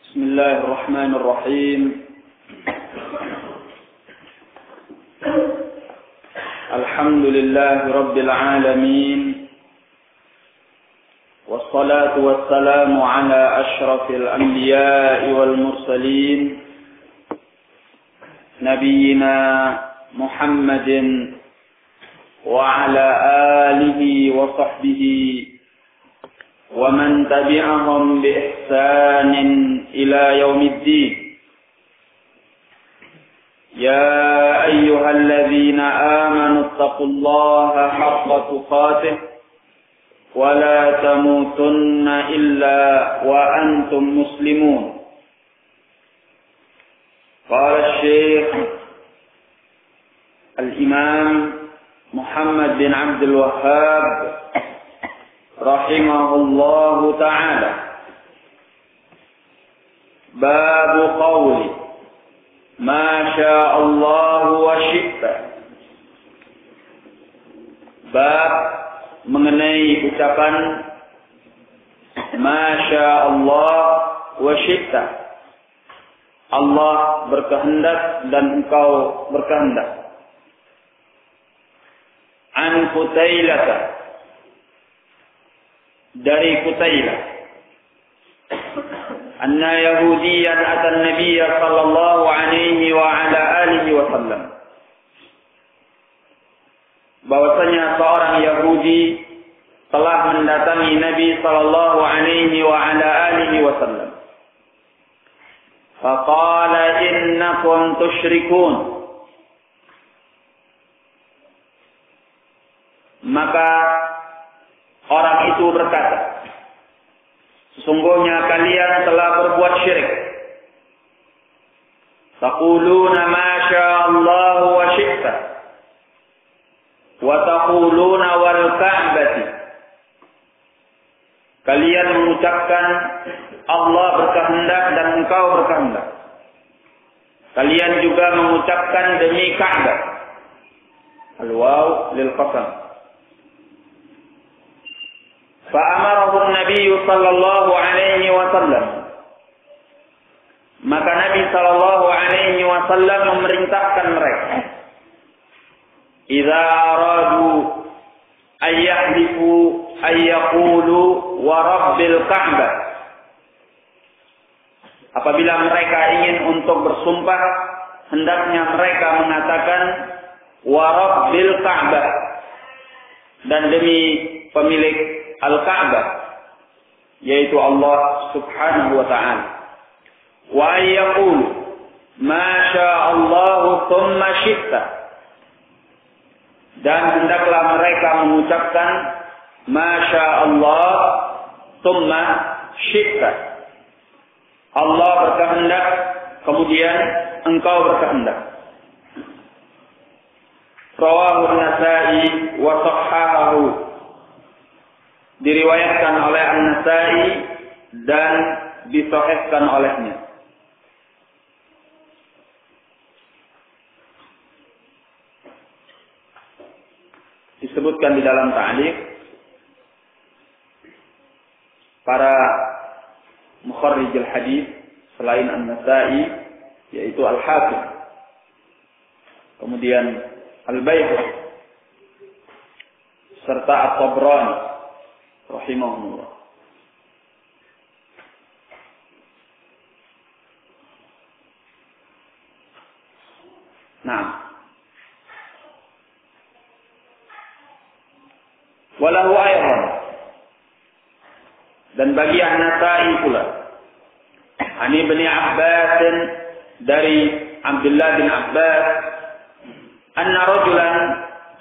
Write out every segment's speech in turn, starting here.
بسم الله الرحمن الرحيم. الحمد لله رب العالمين، والصلاة والسلام على أشرف الأنبياء والمرسلين، نبينا محمد وعلى آله وصحبه ومن تبعهم بإحسان إلى يوم الدين. يا أيها الذين آمنوا اتقوا الله حق تقاته ولا تموتن إلا وأنتم مسلمون. قال الشيخ الإمام محمد بن عبد الوهاب رحمه الله تعالى: باب قول ما شاء الله وشئت. Bab mengenai ucapan ma sya Allah wa syi'ta. Allah berkehendak dan engkau berkehendak. An Qutailata, dari Qutailah, anna yahudiyan atan nabiyya sallallahu alaihi wa ala alihi wa sallam, bahwasanya seorang Yahudi telah mendatangi Nabi sallallahu alaihi wa ala alihi wa sallam. Faqala innakum tusyrikun. Maka orang itu berkata, sesungguhnya kalian telah berbuat syirik. Taquluna ma sya'allah wa syi'ta wa taquluna wal ka'bati. Kalian mengucapkan Allah berkehendak dan engkau berkehendak. Kalian juga mengucapkan demi Ka'bah. Al-waw lil qasam. Fa'amarahu Nabi sallallahu alaihi wasallam. Maka Nabi sallallahu alaihi wasallam memerintahkan mereka, idza aradu ayyahlifu ayyaqulu wa rabbil ka'bah. Apabila mereka ingin untuk bersumpah, hendaknya mereka mengatakan wa rabbil ka'bah, dan demi pemilik Al-Ka'bah, yaitu Allah subhanahu wa ta'ala. Wa ayyaqulu ma sya'allahu thumma syi'ta, dan hendaklah mereka mengucapkan ma sya'allah thumma syi'ta. Allah berkehendak, kemudian engkau berkehendak. Rawahu An-Nasa'i wa sahhahahu, diriwayatkan oleh An-Nasa'i dan disahihkan olehnya. Disebutkan di dalam ta'liq para mukharrijul hadis selain An-Nasa'i, yaitu Al-Hakim, kemudian Al-Baihaqi serta At-Tabrani rahimahullah. Nah, walahu ayran, dan bagi An-Nasa'i pula, Ani bin Abbas, dari Abdullah bin Abbas, anna rajulan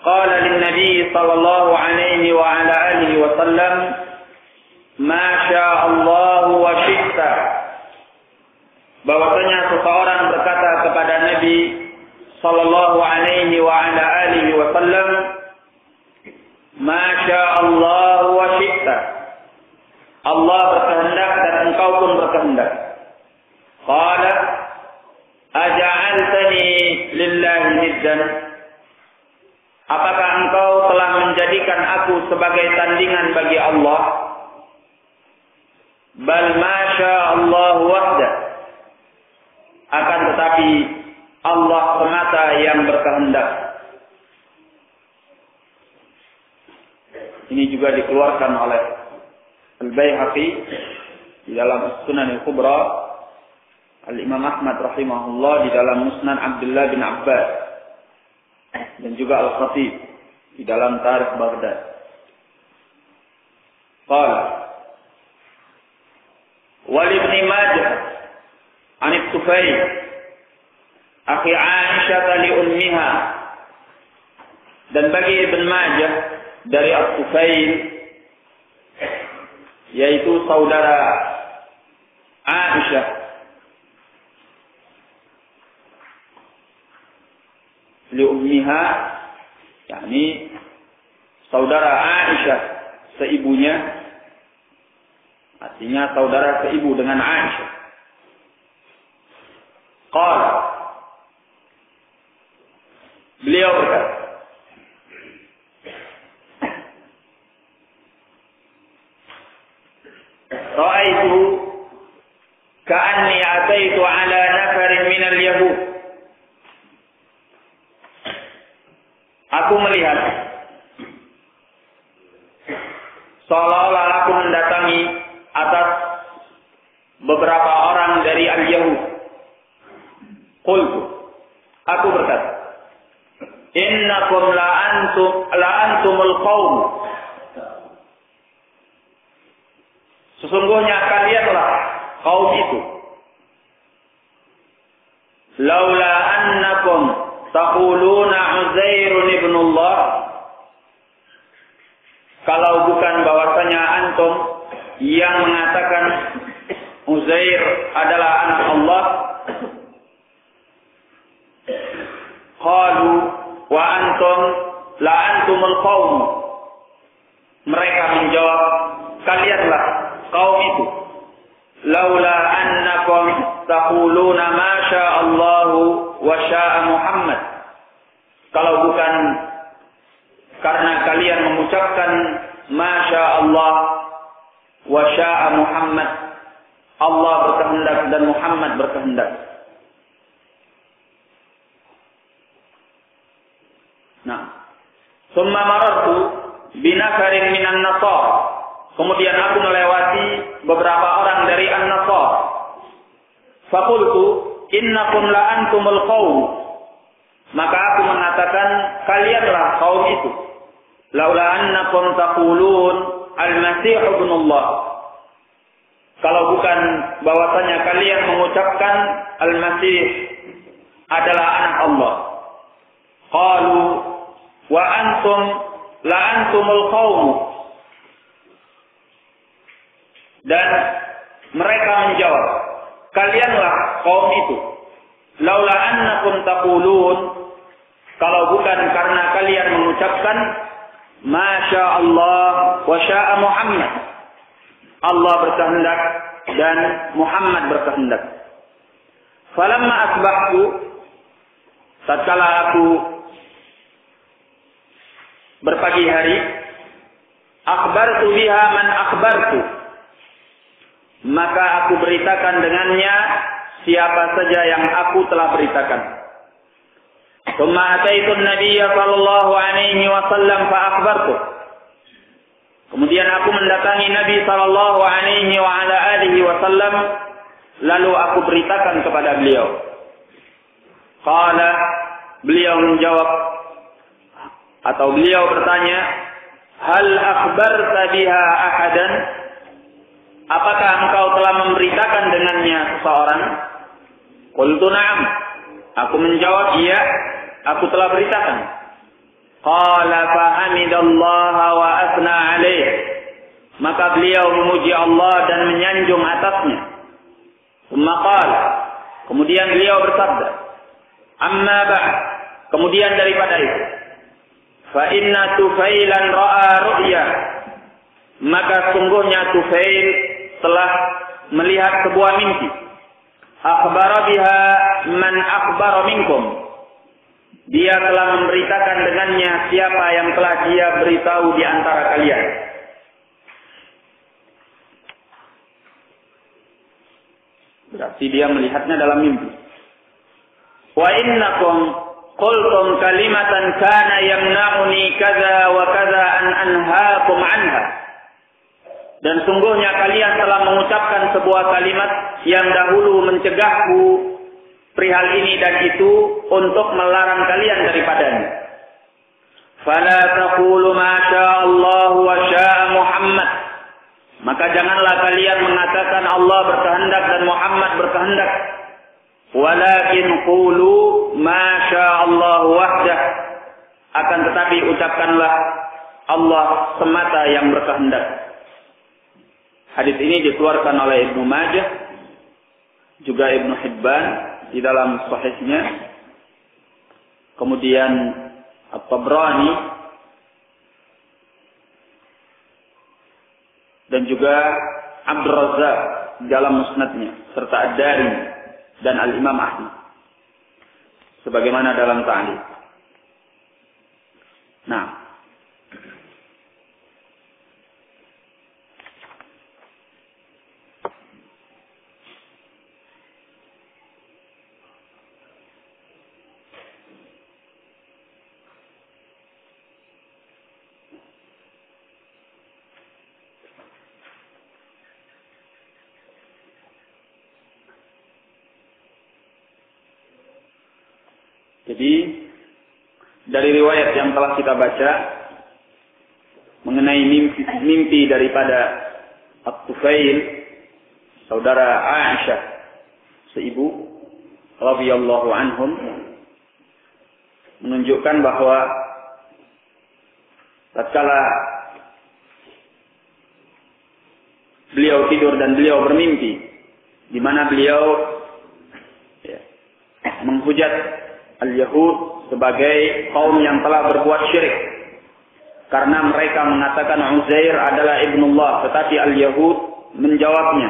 qala lin-nabi sallallahu alaihi wa ala alihi wa sallam ma sya'allah wa syi'ta. Bahwasanya seseorang berkata kepada Nabi sallallahu alaihi wa ala alihi wa sallam, ma sya'allah wa syi'ta. Allah berkehendak dan engkau pun berkehendak. Qala aja'altani lillahi niddan. Apakah engkau telah menjadikan aku sebagai tandingan bagi Allah? bal ma Allah wahda, akan tetapi Allah semata yang berkehendak. Ini juga dikeluarkan oleh Al-Baihaqi di dalam Sunan Al-Kubra, Al-Imam Ahmad rahimahullah di dalam Musnad Abdullah bin Abbas, dan juga Al-Khatib di dalam Tarikh Baghdad. Qala wal Ibn Majah an Tufayl akhi Aisyah li ummiha, dan bagi Ibn Majah dari At-Tufail, yaitu saudara Aisyah, li ummiha, yakni saudara Aisyah seibunya, artinya saudara seibu dengan Aisyah. Qala, beliau berkata, ra'aitu ka'anni ataitu ala nafarin minal yahud. Aku melihat seolah-olah aku mendatangi atas beberapa orang dari al-Yahud. Qultu, aku berkata, innakum la'antumul qaum. Sesungguhnya kalianlah kaum itu. Laula annakum taquluna Uzairun ibnullah, kalau bukan bahwasanya antum yang mengatakan Uzair adalah anak Allah. Qalu wa antum la antumul qaum. Mereka menjawab, kalianlah kaum itu. Laula annakum taquluna ma syaa Allah wa syaa Muhammad. Kalau bukan karena kalian mengucapkan ma syaa Allah wa syaa Muhammad, Allah berkehendak dan Muhammad berkehendak. Nah, summa marartu binafarin minan nasara. Kemudian aku melewati beberapa orang dari An-Nasar. Faqultu innakum la antumul qaum. Maka aku mengatakan kalianlah kaum itu. Laula annakum taqulun al-Masih ibnullah. Kalau bukan bahwasanya kalian mengucapkan Al-Masih adalah anak Allah. Qalu wa antum la antumul qaum. Dan mereka menjawab, kalianlah kaum itu. Laula annakum taqulun, kalau bukan karena kalian mengucapkan ma syaa Allah wa syaa Muhammad, Allah berkehendak dan Muhammad berkehendak. Falamma asbahtu, tatkala aku berpagi hari, akhbartu biha man akhbartu, maka aku beritakan dengannya siapa saja yang aku telah beritakan. Tsumma ataitu an-nabiy sallallahu alaihi wasallam fa akhbartu. Kemudian aku mendatangi Nabi sallallahu alaihi wa ala alihi wasallam, lalu aku beritakan kepada beliau. Qala, beliau menjawab atau beliau bertanya, hal akhbarta biha ahadan? Apakah engkau telah memberitakan dengannya seseorang? Qultu na'am. Aku menjawab, iya, aku telah beritakan. Qala fahamidallaha wa asna alaih. Maka beliau memuji Allah dan menyanjung atasnya. Tsumma qala, kemudian beliau bersabda, amma ba'd, kemudian daripada itu, fa inna Tufailan ra'a ru'ya, maka sungguhnya Tufail telah melihat sebuah mimpi. Akhbara biha man akhbara minkum. Dia telah memberitakan dengannya siapa yang telah dia beritahu di antara kalian. Berarti dia melihatnya dalam mimpi. Wa innakum qultum kalimatan kana yamna'uni kadza wa kadza an anhaakum anha. Dan sungguhnya kalian telah mengucapkan sebuah kalimat yang dahulu mencegahku perihal ini dan itu untuk melarang kalian daripadanya. Fala taqulu ma syaa Allah wa syaa Muhammad. Maka janganlah kalian mengatakan Allah berkehendak dan Muhammad berkehendak. Walakin qulu ma syaa Allah wahdah. Akan tetapi ucapkanlah Allah semata yang berkehendak. Hadis ini dikeluarkan oleh Ibnu Majah, juga Ibnu Hibban di dalam sahihnya. Kemudian At-Tabrani dan juga Abdur Razzaq dalam musnadnya, serta Ad-Darimi dan Al-Imam Ahmad sebagaimana dalam ta'liq. Nah, jadi dari riwayat yang telah kita baca mengenai mimpi daripada At-Tufail, saudara Aisyah seibu radhiyallahu anhum, menunjukkan bahwa tatkala beliau tidur dan beliau bermimpi, di mana beliau menghujat Al-Yahud sebagai kaum yang telah berbuat syirik. Karena mereka mengatakan Uzair adalah ibnullah. Tetapi Al-Yahud menjawabnya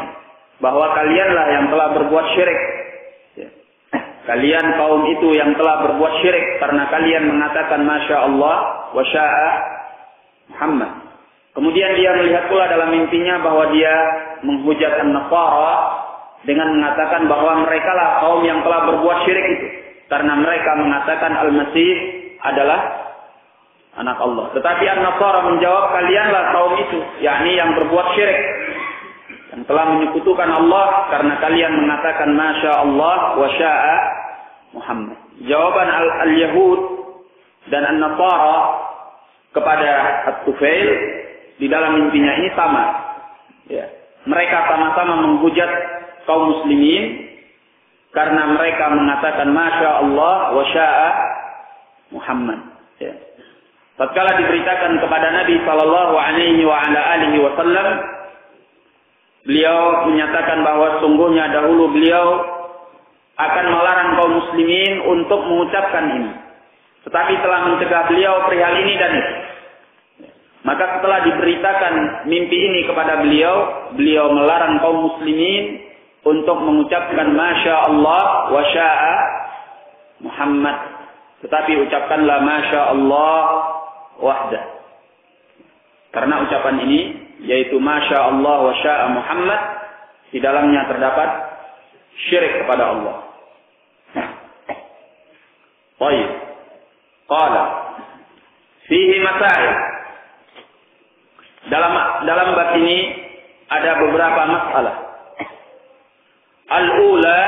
bahwa kalianlah yang telah berbuat syirik. Kalian kaum itu yang telah berbuat syirik. Karena kalian mengatakan Masya Allah wa sya'a Muhammad. Kemudian dia melihat pula dalam mimpinya bahwa dia menghujat An-Nasara dengan mengatakan bahwa merekalah kaum yang telah berbuat syirik itu. Karena mereka mengatakan Al-Masih adalah anak Allah. Tetapi An-Nasara menjawab, kalianlah kaum itu, yakni yang berbuat syirik, yang telah menyekutukan Allah, karena kalian mengatakan Masya Allah wa sya'a Muhammad. Jawaban Al-Yahud dan An-Nasara kepada At-Tufail di dalam mimpinya ini sama. Ya. Mereka sama-sama menghujat kaum muslimin karena mereka mengatakan Masya Allah wa sya'a Muhammad. Ya. Tatkala diberitakan kepada Nabi sallallahu alaihi wasallam, beliau menyatakan bahwa sungguhnya dahulu beliau akan melarang kaum muslimin untuk mengucapkan ini. Tetapi telah mencegah beliau perihal ini dan itu. Maka setelah diberitakan mimpi ini kepada beliau, beliau melarang kaum muslimin untuk mengucapkan Masya Allah wa sya'a Muhammad. Tetapi ucapkanlah Masya Allah wahdah. Karena ucapan ini, yaitu Masya Allah wa sya'a Muhammad, di dalamnya terdapat syirik kepada Allah. Baik. Qala fihi masail. Dalam bab ini ada beberapa masalah. Al-ula,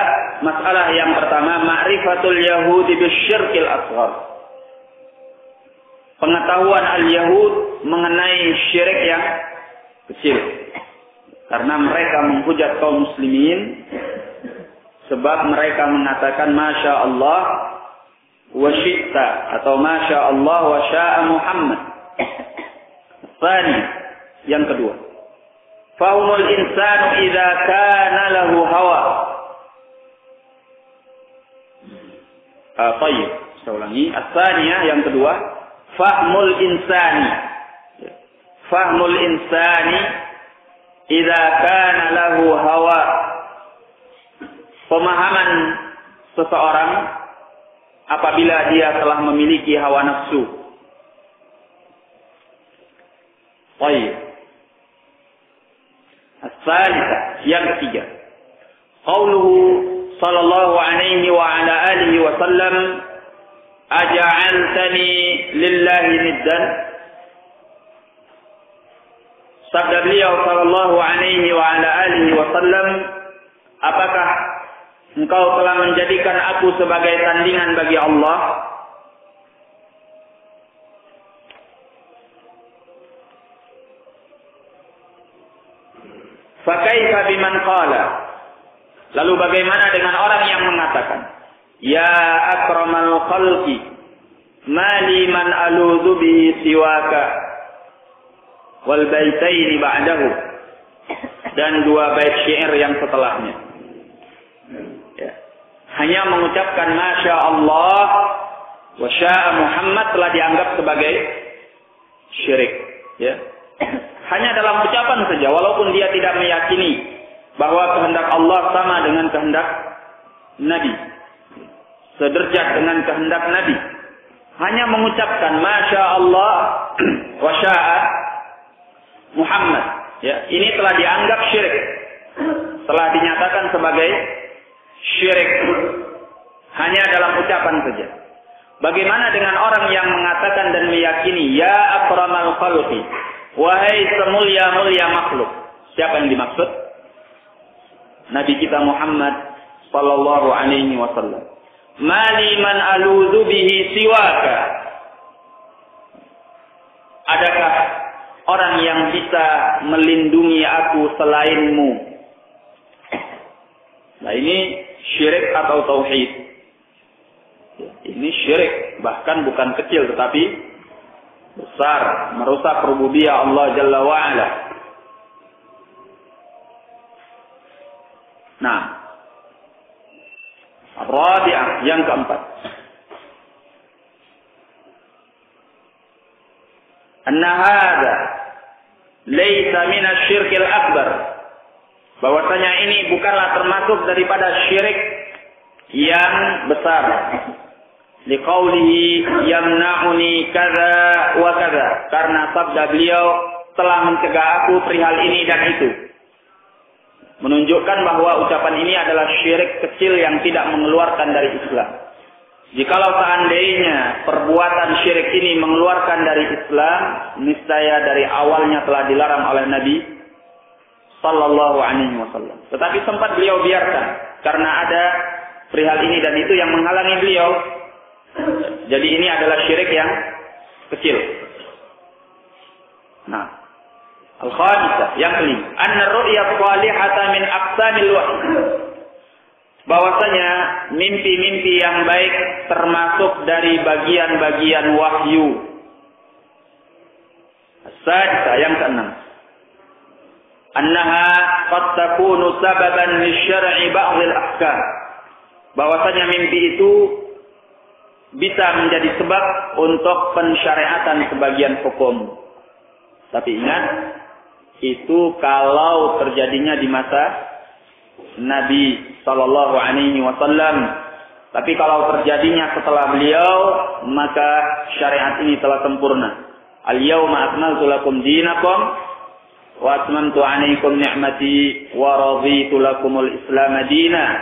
masalah yang pertama, ma'rifatul Yahudi bisyirkil asghar. Pengetahuan al-Yahud mengenai syirik yang kecil. Karena mereka menghujat kaum muslimin sebab mereka mengatakan Masya Allah wa syi'ta atau Masya Allah wa sya'a Muhammad. Tsani, yang kedua, fahumul insanu idza kana lahu hawa. Baik, saya ulangi. As-tsaniyah, yang kedua, fahmul insani. Fahmul insani idza kana lahu hawa. Pemahaman seseorang apabila dia telah memiliki hawa nafsu. Baik. As-salisah, yang ketiga, qauluhu sallallahu alaihi wa ala alihi wa sallam, aja'altani lillahi niddan. Sabda beliau sallallahu alaihi wa ala alihi wa sallam, apakah engkau telah menjadikan aku sebagai tandingan bagi Allah? Fakaifa biman qala? Lalu bagaimana dengan orang yang mengatakan, ya akramal khalqi, mali man aludhu bihi siwaka, wal baitaini ba'dahu, dan dua bait syair yang setelahnya. Ya. Hanya mengucapkan Masya Allah wa sya'a Muhammad telah dianggap sebagai syirik. Ya. Hanya dalam ucapan saja, walaupun dia tidak meyakini bahwa kehendak Allah sama dengan kehendak Nabi, sederajat dengan kehendak Nabi. Hanya mengucapkan Masya Allah wa sya'a Muhammad. Ya, ini telah dianggap syirik. Telah dinyatakan sebagai syirik. Hanya dalam ucapan saja. Bagaimana dengan orang yang mengatakan dan meyakini, ya akramal khalqi, wahai semulia-mulia makhluk. Siapa yang dimaksud? Nabi kita Muhammad sallallahu alaihi wasallam. Mali man aludhu bihi siwaka. Adakah orang yang bisa melindungi aku selainmu? Nah, ini syirik atau tauhid? Ini syirik, bahkan bukan kecil tetapi besar, merusak rububiyah Allah Jalla wa Ala. Nah, rabi'ah, yang keempat, anna hadza laisa min asy-syirkil akbar, bahwasanya ini bukanlah termasuk daripada syirik yang besar. Liqaulihi yamna'uni kadza wa kadza, karena sabda beliau telah mencegah aku perihal ini dan itu. Menunjukkan bahwa ucapan ini adalah syirik kecil yang tidak mengeluarkan dari Islam. Jikalau seandainya perbuatan syirik ini mengeluarkan dari Islam, niscaya dari awalnya telah dilarang oleh Nabi sallallahu alaihi wasallam. Tetapi sempat beliau biarkan karena ada perihal ini dan itu yang menghalangi beliau. Jadi ini adalah syirik yang kecil. Nah, al-khamisah, yang kelima, anna ru'ya shalihata min aqsamil wahyi, bahwasanya mimpi-mimpi yang baik termasuk dari bagian-bagian wahyu. As-sadisah, yang keenam, annaha qad takunu sababan li syar'i ba'dil ahkam, bahwasanya mimpi itu bisa menjadi sebab untuk pensyariatan sebagian hukum. Tapi ingat, itu kalau terjadinya di masa Nabi sallallahu alaihi wasallam. Tapi kalau terjadinya setelah beliau, maka syariat ini telah sempurna. Al-yawma akmaltu lakum dinakum wa atmamtu 'alaikum ni'mati wa raditu lakumul Islam dinan.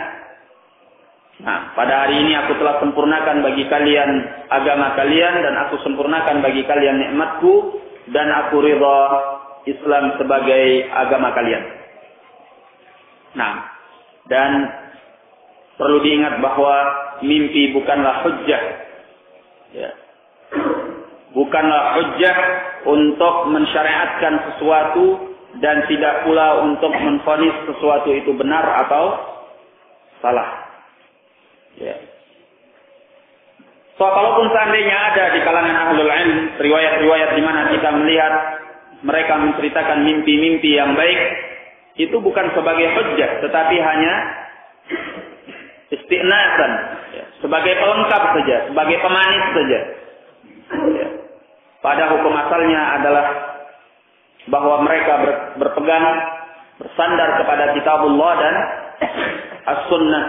Nah, pada hari ini aku telah sempurnakan bagi kalian agama kalian dan aku sempurnakan bagi kalian nikmatku dan aku ridha Islam sebagai agama kalian. Nah, dan perlu diingat bahwa mimpi bukanlah hujjah. Ya. Bukanlah hujjah untuk mensyariatkan sesuatu dan tidak pula untuk menvonis sesuatu itu benar atau salah. Ya. So, kalaupun seandainya ada di kalangan ahlul ilm riwayat-riwayat di mana kita melihat mereka menceritakan mimpi-mimpi yang baik, itu bukan sebagai hujjah, tetapi hanya istinasan, ya, sebagai pelengkap saja, sebagai pemanis saja. Ya. Pada hukum asalnya adalah bahwa mereka berpegang, bersandar kepada kitabullah dan as-sunnah.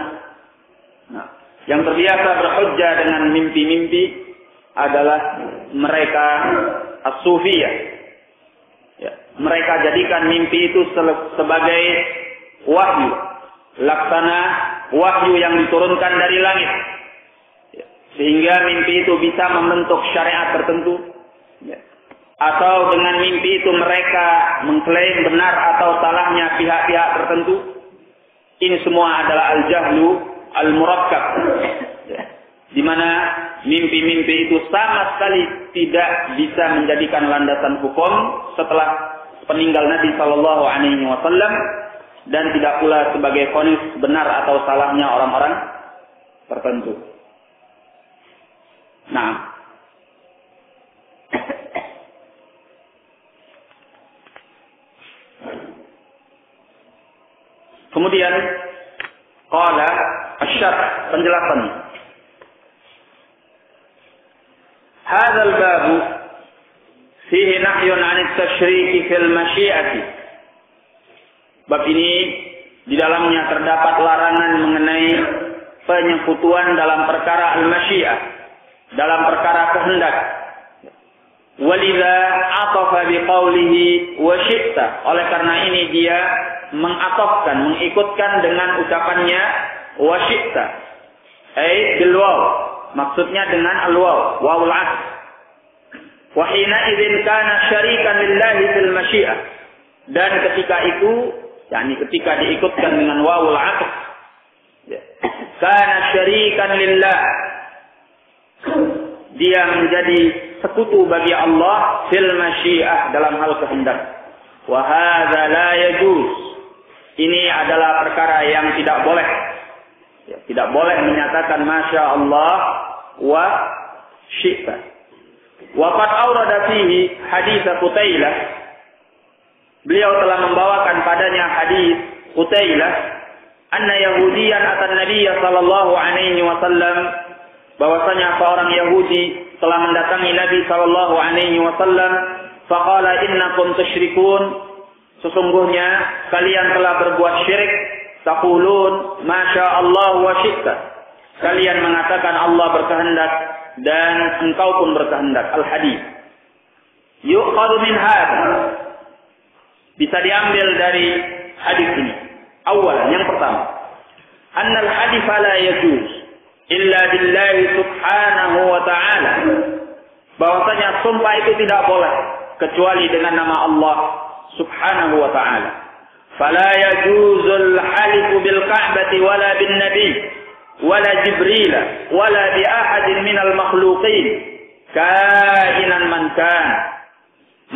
Nah, yang terbiasa berhujjah dengan mimpi-mimpi adalah mereka as-sufiyah. Ya, mereka jadikan mimpi itu sebagai wahyu, laksana wahyu yang diturunkan dari langit. Sehingga mimpi itu bisa membentuk syariat tertentu. Atau dengan mimpi itu mereka mengklaim benar atau salahnya pihak-pihak tertentu. Ini semua adalah al-jahlu al-murakkab. Di mana mimpi-mimpi itu sama sekali tidak bisa menjadikan landasan hukum setelah peninggal Nabi Shallallahu Alaihi Wasallam, dan tidak pula sebagai vonis benar atau salahnya orang-orang tertentu. Nah, kemudian qala asy-syarh, penjelasan. Hadzal babu fihi nahyun 'anit tasyriiki fil masyiati. Bab ini di dalamnya terdapat larangan mengenai penyekutuan dalam perkara al-masyiah, dalam perkara kehendak. Walidza atafa biqaulihi wa syi'ta. Oleh karena ini dia mengatofkan, mengikutkan dengan ucapannya wa syi'ta. Ai bil waw. Maksudnya dengan al-waw, wawul asl. Wa hina idzin kana syarikan lillahi fil masyiah. Dan ketika itu, yakni ketika diikutkan dengan wawul asl, kana syarikan lillah, dia menjadi sekutu bagi Allah fil masyiah, dalam hal kehendak. Wa hadza la yajuz. Ini adalah perkara yang tidak boleh. Tidak boleh menyatakan masya Allah wa syi'ta. Wa qad awrada fihi hadits Qutailah. Beliau telah membawakan padanya hadis Qutailah, anna Yahudiyan atan Nabiy sallallahu alaihi wasallam, bahwasanya seorang Yahudi telah mendatangi Nabi sallallahu alaihi wasallam, faqala innakum tusyrikun, sesungguhnya kalian telah berbuat syirik. Taqulun masya Allah wa syi'ta, kalian mengatakan Allah berkehendak dan engkau pun berkehendak. Al-hadis. Yu'khadhu min hadha, bisa diambil dari hadis ini. Awal, yang pertama, annal hadis la yajuz illa billahi subhanahu wa ta'ala, bahwasanya sumpah itu tidak boleh kecuali dengan nama Allah subhanahu wa ta'ala. فلا يجوز الحلف بالكعبة ولا بالنبي ولا جبريل ولا بأحد من المخلوقين كائنا من كان.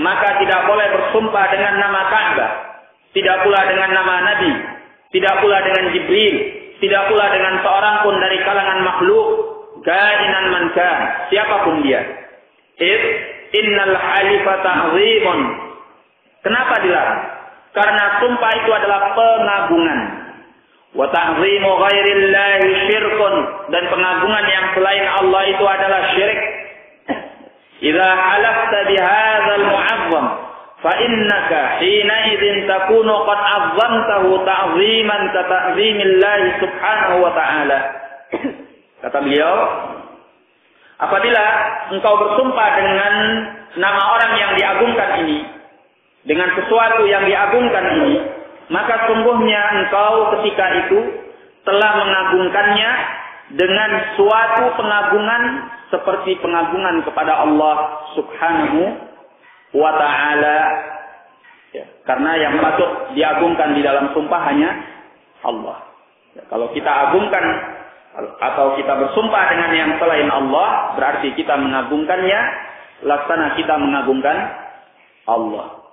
Maka tidak boleh bersumpah dengan nama Ka'bah, tidak pula dengan nama Nabi, tidak pula dengan Jibril, tidak pula dengan seorang pun dari kalangan makhluk, kainan man kan, siapapun dia. Innal halifa ta'zimun. Kenapa dilarang? Karena sumpah itu adalah pengagungan. Wa ta'zimu ghairillahi syirkun, dan pengagungan yang selain Allah itu adalah syirik. Idza halafta bihadzal mu'azzam fa innaka hina idzin takunu qad 'azzamtahu ta'ziman ka ta'zimillahi subhanahu wa ta'ala. Kata beliau, apabila engkau bersumpah dengan nama orang yang diagungkan ini, dengan sesuatu yang diagungkan ini, maka sungguhnya engkau ketika itu telah mengagungkannya dengan suatu pengagungan seperti pengagungan kepada Allah subhanahu wa ta'ala. Ya, karena yang patut diagungkan di dalam sumpah hanya Allah. Ya, kalau kita agungkan atau kita bersumpah dengan yang selain Allah, berarti kita mengagungkannya laksana kita mengagungkan Allah.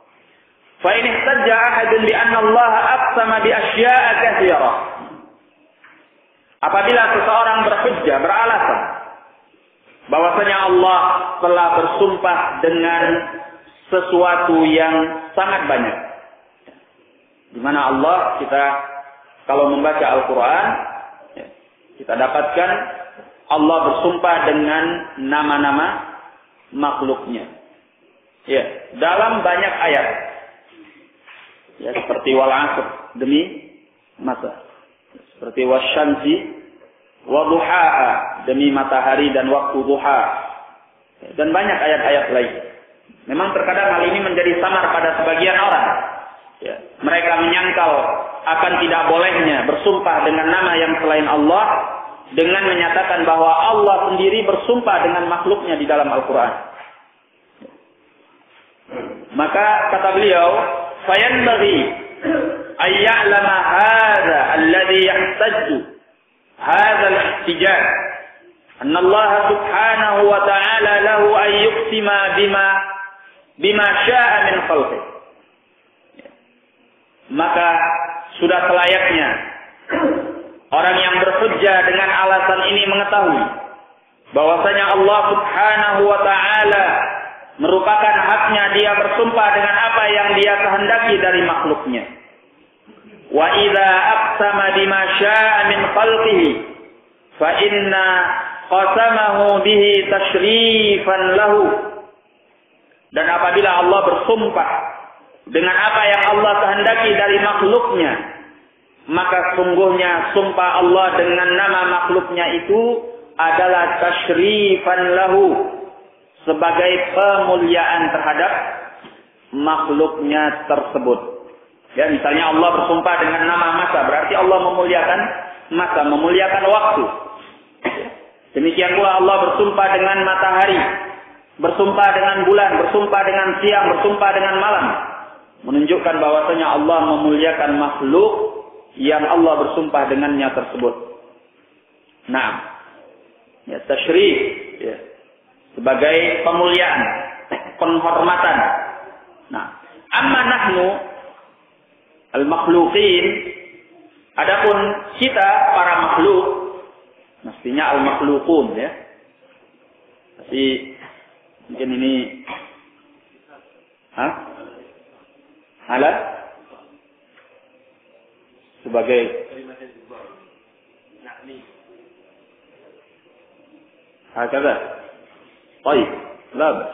Fa in ihtajja ahadun bi anna Allah aqsama bi asya'a katsirah. Apabila seseorang berhujjah, beralasan bahwasanya Allah telah bersumpah dengan sesuatu yang sangat banyak. Di mana Allah, kita kalau membaca Al-Qur'an, kita dapatkan Allah bersumpah dengan nama-nama makhluknya. Ya, dalam banyak ayat. Ya, seperti wal 'asr, demi masa. Seperti wasyamsi wa duhaha, demi matahari dan waktu duha. Dan banyak ayat-ayat lain. Memang terkadang hal ini menjadi samar pada sebagian orang. Ya, mereka menyangkal akan tidak bolehnya bersumpah dengan nama yang selain Allah dengan menyatakan bahwa Allah sendiri bersumpah dengan makhluknya di dalam Al-Quran. Maka kata beliau, fayanbaghi ay ya'lama hadha alladhi yahtajju hadha al-ihtijaj anna Allah subhanahu wa ta'ala lahu an yuqsima bima syaa min khalqihi. Maka sudah selayaknya orang yang berhujjah dengan alasan ini mengetahui bahwasanya Allah Subhanahu wa taala merupakan haknya dia bersumpah dengan apa yang dia kehendaki dari makhluknya. Wa idza aqsama bima syaa min khalqihi fa inna qasamahu bihi tashrifan lahu. Dan apabila Allah bersumpah dengan apa yang Allah kehendaki dari makhluknya, maka sungguhnya sumpah Allah dengan nama makhluknya itu adalah tashrifan lahu, sebagai pemuliaan terhadap makhluknya tersebut. Ya, misalnya Allah bersumpah dengan nama masa, berarti Allah memuliakan masa, memuliakan waktu. Demikian pula Allah bersumpah dengan matahari, bersumpah dengan bulan, bersumpah dengan siang, bersumpah dengan malam, menunjukkan bahwasanya Allah memuliakan makhluk yang Allah bersumpah dengannya tersebut. Nah, ya, tasyrif, ya, sebagai pemuliaan, penghormatan. Nah, amma nahnu al-makhluqin, adapun kita para makhluk, mestinya al-makhluqun, ya. Tapi mungkin ini ala sebagai hakada. Baik, la bas.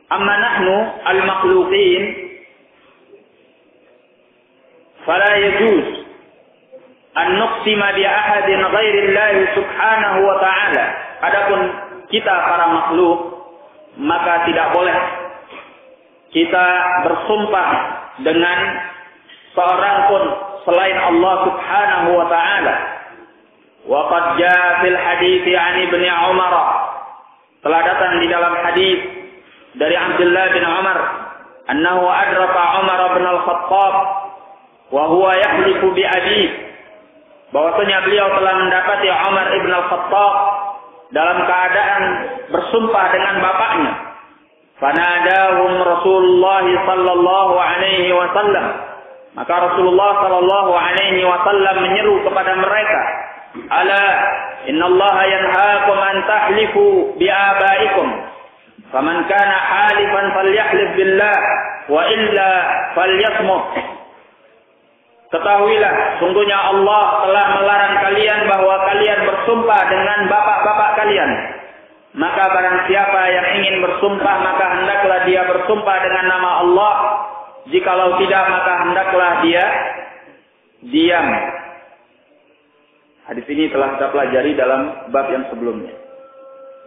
Amma nahnu al-makhluqin fala yajuz an nuqsima bi ahadin ghairi Allah subhanahu wa ta'ala. Adapun kita para makhluk, maka tidak boleh kita bersumpah dengan seorang pun selain Allah subhanahu wa ta'ala. Wa qad jaa fil hadits 'an Ibnu Umar, telah datang di dalam hadis dari Abdullah bin Umar, annahu adraka Umar bin al-Khattab wa huwa yahlifu bi abi, bahwasanya beliau telah mendapati Umar ibn al-Khattab dalam keadaan bersumpah dengan bapaknya. Fanadahum Rasulullah sallallahu alaihi wasallam, maka Rasulullah sallallahu alaihi wasallam menyeru kepada mereka, ala innallaha yanhaakum an tahlifu bi abaikum, faman kana halifan falyahlif billah wa illa falyasmut. Ketahuilah, sungguhnya Allah telah melarang kalian bahwa kalian bersumpah dengan bapak-bapak kalian. Maka barang siapa yang ingin bersumpah, maka hendaklah dia bersumpah dengan nama Allah. Jikalau tidak, maka hendaklah dia diam. Hadis ini telah kita pelajari dalam bab yang sebelumnya.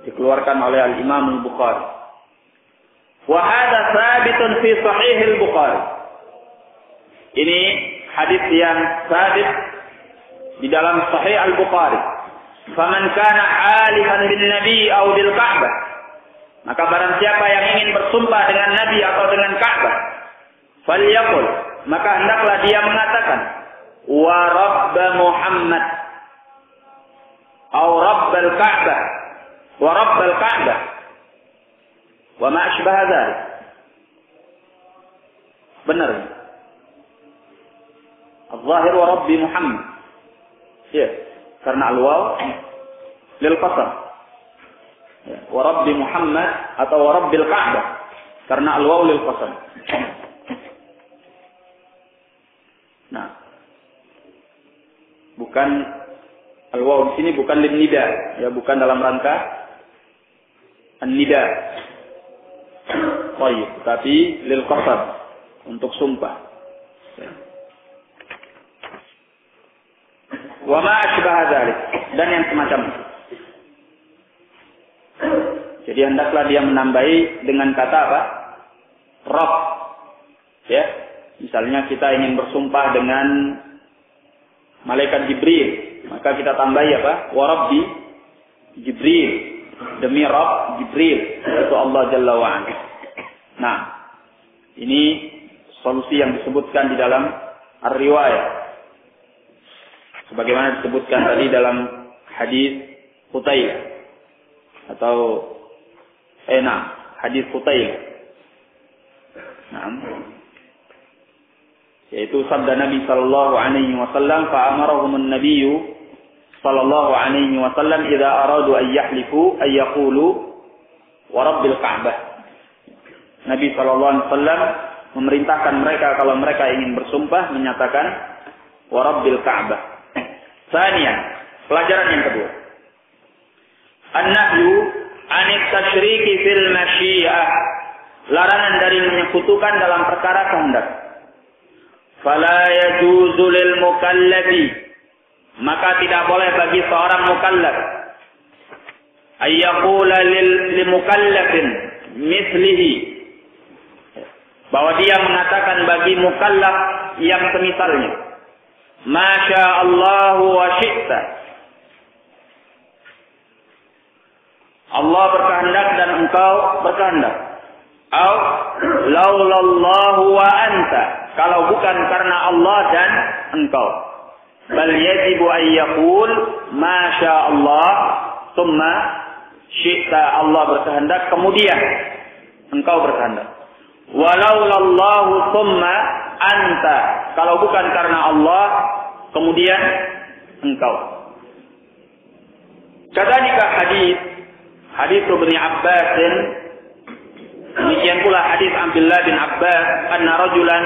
Dikeluarkan oleh Al-Imam Al-Bukhari. Wa hadza thabitun fi Sahih Al-Bukhari. Ini hadis yang sabit di dalam Sahih Al-Bukhari. Faman kana halifan bin Nabi atau bil Ka'bah, maka barang siapa yang ingin bersumpah dengan Nabi atau dengan Ka'bah, falyaqul, maka hendaklah dia mengatakan wa rabb Muhammad atau rabbal Ka'bah wa rabbal Ka'bah wa ma asbaha dzalik. Benar. Al-zahir wa rabbi Muhammad. Ya, karena al-waw lil qasam. Ya, wa rabbi Muhammad atau wa rabbil Ka'bah karena al-waw lil qasam. Nah, bukan al-waw di sini bukan lin nida, ya, bukan dalam rangka an-nida. Baik, tapi lil qasam, untuk sumpah. Ya. Wa ma asbaha dzalik, dan yang semacam itu. Jadi hendaklah dia menambahi dengan kata apa? Rabb. Ya. Misalnya kita ingin bersumpah dengan malaikat Jibril, maka kita tambahi apa? Wa Rabbi Jibril. Demi Rabb Jibril, yaitu Allah Jalla wa Ala. Nah, ini solusi yang disebutkan di dalam Ar-Riwayah. Sebagaimana disebutkan tadi dalam hadis Qutailah atau hadis Qutailah. Nah, yaitu sabda Nabi sallallahu alaihi wasallam, fa amarahum an-nabiy sallallahu alaihi wasallam idza aradu an yahlifu ay yaqulu wa rabbil ka'bah. Nabi sallallahu alaihi wasallam memerintahkan mereka kalau mereka ingin bersumpah menyatakan wa rabbil ka'bah. Tsaniyan, pelajaran yang kedua. An-nahyu 'anit tasyriki fil masyiah. Larangan dari menyekutukan dalam perkara kehendak. Fala yajuzu lil mukallafi, maka tidak boleh bagi seorang mukallaf ayyaqula lil mukallafin mislihi, bahwa dia mengatakan bagi mukallaf yang semisalnya, masya Allah wa syi'ta, Allah berkehendak dan engkau berkehendak, atau laulallahu wa anta, kalau bukan karena Allah dan engkau. Bal yajibu an yaqul ma syaa Allah tsumma syi'ta, Allah berkehendak kemudian engkau berkehendak. Walaulallahu tsumma anta, kalau bukan karena Allah kemudian engkau. Kadzalika hadis Ibnu Abbas, demikian pula hadis Abdullah bin Abbas, anna rajulan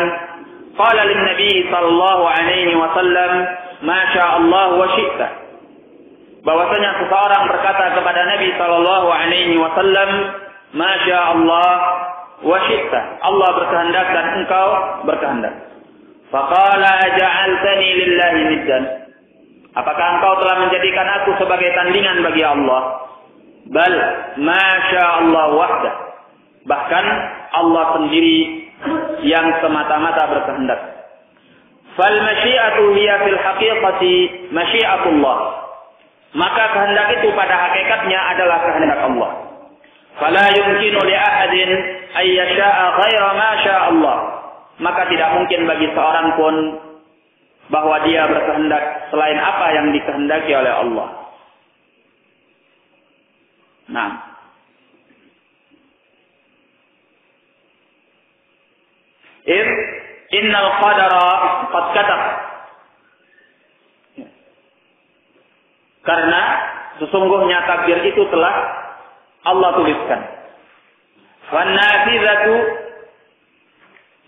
qala lin nabi sallallahu alaihi wasallam ma syaa Allah wa syi'ta, bahwasanya seseorang berkata kepada Nabi sallallahu alaihi wasallam, ma syaa Allah wa syi'ta, Allah berkehendak dan engkau berkehendak. Faqala aja'altani lillahi niddan, apakah engkau telah menjadikan aku sebagai tandingan bagi Allah? Bal ma syaa Allah wahdah, bahkan Allah sendiri yang semata-mata berkehendak. Fal masyiatu hiya fil haqiqati masyiatullah, maka kehendak itu pada hakikatnya adalah kehendak Allah. Fala yumkinu li ahadin ay yasha'a ghaira ma syaa Allah, maka tidak mungkin bagi seorang pun bahwa dia berkehendak selain apa yang dikehendaki oleh Allah. Nah, innal qadara qad katab, karena sesungguhnya takdir itu telah Allah tuliskan. Wan nafizatu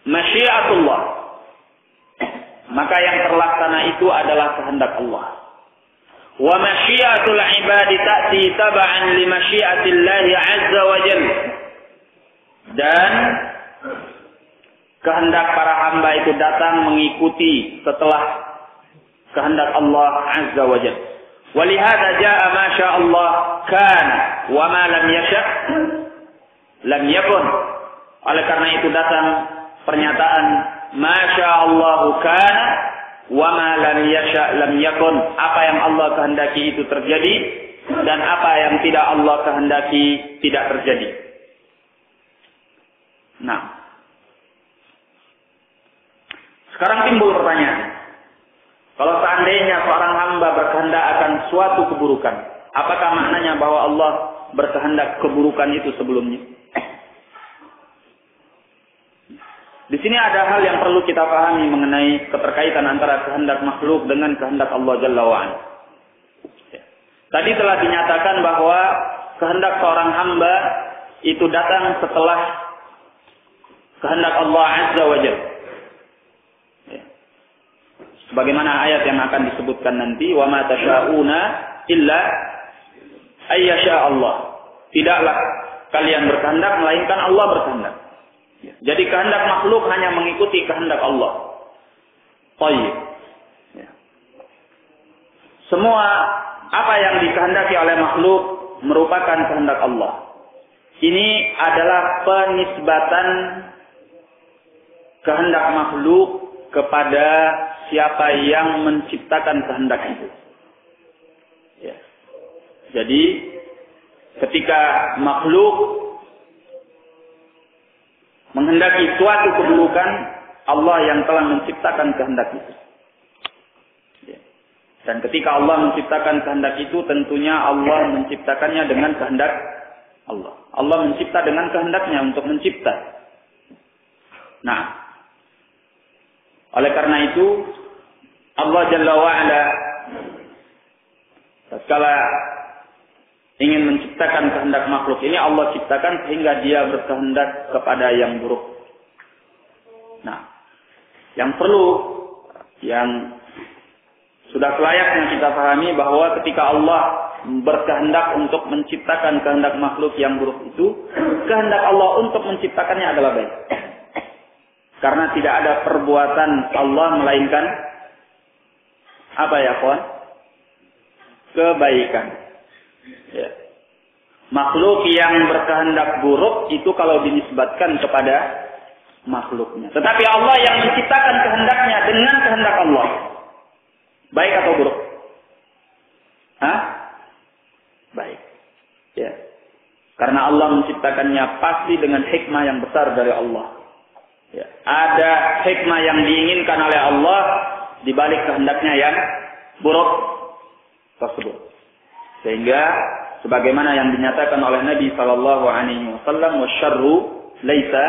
masyiatullah, maka yang terlaksana itu adalah kehendak Allah. Wa masyiatul ibadi ta'ti tab'an li masyiatillahi azza wa jalla, dan kehendak para hamba itu datang mengikuti setelah kehendak Allah azza wa jalla. Walihada jaa ma syaa Allah kana wa ma lam yasha lam yakun. Oleh karena itu datang pernyataan ma syaa Allah kana wa ma lam yasha lam yakun, apa yang Allah kehendaki itu terjadi dan apa yang tidak Allah kehendaki tidak terjadi. Nah, sekarang timbul pertanyaan, kalau seandainya seorang hamba berkehendak akan suatu keburukan, apakah maknanya bahwa Allah berkehendak keburukan itu sebelumnya? Di sini ada hal yang perlu kita pahami mengenai keterkaitan antara kehendak makhluk dengan kehendak Allah Jalla wa'ala. Tadi telah dinyatakan bahwa kehendak seorang hamba itu datang setelah kehendak Allah Azza wa Jalla. Sebagaimana ayat yang akan disebutkan nanti, wa ma tasya'una illa ayyasha Allah. Tidaklah kalian berkehendak melainkan Allah berkehendak. Jadi kehendak makhluk hanya mengikuti kehendak Allah. Baik. Semua apa yang dikehendaki oleh makhluk merupakan kehendak Allah. Ini adalah penisbatan kehendak makhluk kepada siapa yang menciptakan kehendak itu. Ya. Jadi ketika makhluk menghendaki suatu keburukan, Allah yang telah menciptakan kehendak itu. Ya. Dan ketika Allah menciptakan kehendak itu, tentunya Allah menciptakannya dengan kehendak Allah. Allah mencipta dengan kehendaknya untuk mencipta. Nah, oleh karena itu Allah Jalla wa'ala tatkala ingin menciptakan kehendak makhluk ini, Allah ciptakan sehingga dia berkehendak kepada yang buruk. Nah, yang perlu, yang sudah selayaknya kita pahami bahwa ketika Allah berkehendak untuk menciptakan kehendak makhluk yang buruk itu, kehendak Allah untuk menciptakannya adalah baik. Karena tidak ada perbuatan Allah melainkan apa ya, kawan? Kebaikan. Ya. Makhluk yang berkehendak buruk itu kalau dinisbatkan kepada makhluknya. Tetapi Allah yang menciptakan kehendaknya dengan kehendak Allah. Baik atau buruk? Hah? Baik. Ya. Karena Allah menciptakannya pasti dengan hikmah yang besar dari Allah. Ya. Ada hikmah yang diinginkan oleh Allah di balik kehendaknya yang buruk tersebut. Sehingga sebagaimana yang dinyatakan oleh Nabi sallallahu alaihi wasallam, wasyarru laisa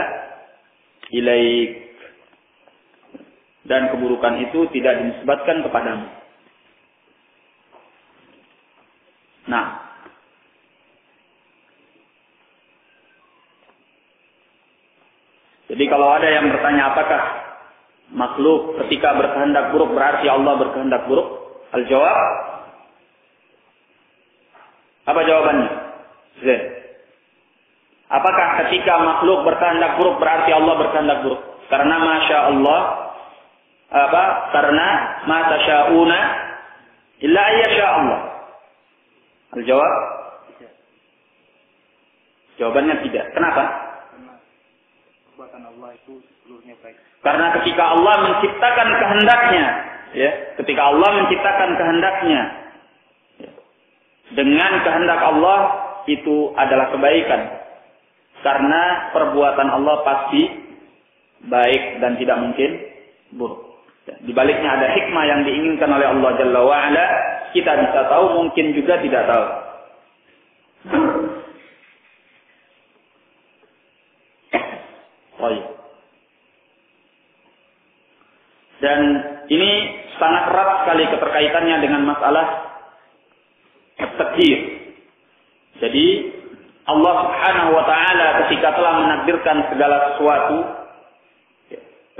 ilaik. Dan keburukan itu tidak dinisbatkan kepadamu. Nah, jadi kalau ada yang bertanya apakah makhluk ketika berkehendak buruk berarti Allah berkehendak buruk? Al-jawab, apa jawabannya? Zain. Apakah ketika makhluk berkehendak buruk berarti Allah berkehendak buruk? Karena masya Allah, karena ma tasyauna illa ayyasha Allah. Al-jawab, jawabannya tidak. Kenapa? Allah itu seluruhnya baik. Karena ketika Allah menciptakan kehendaknya, ya, ketika Allah menciptakan kehendaknya, ya, dengan kehendak Allah itu adalah kebaikan. Karena perbuatan Allah pasti baik dan tidak mungkin buruk. Ya, di baliknya ada hikmah yang diinginkan oleh Allah Jalla wa'ala. Kita bisa tahu, mungkin juga tidak tahu. Dan ini sangat erat sekali keterkaitannya dengan masalah at-taqdir. Jadi Allah Subhanahu wa taala ketika telah menakdirkan segala sesuatu,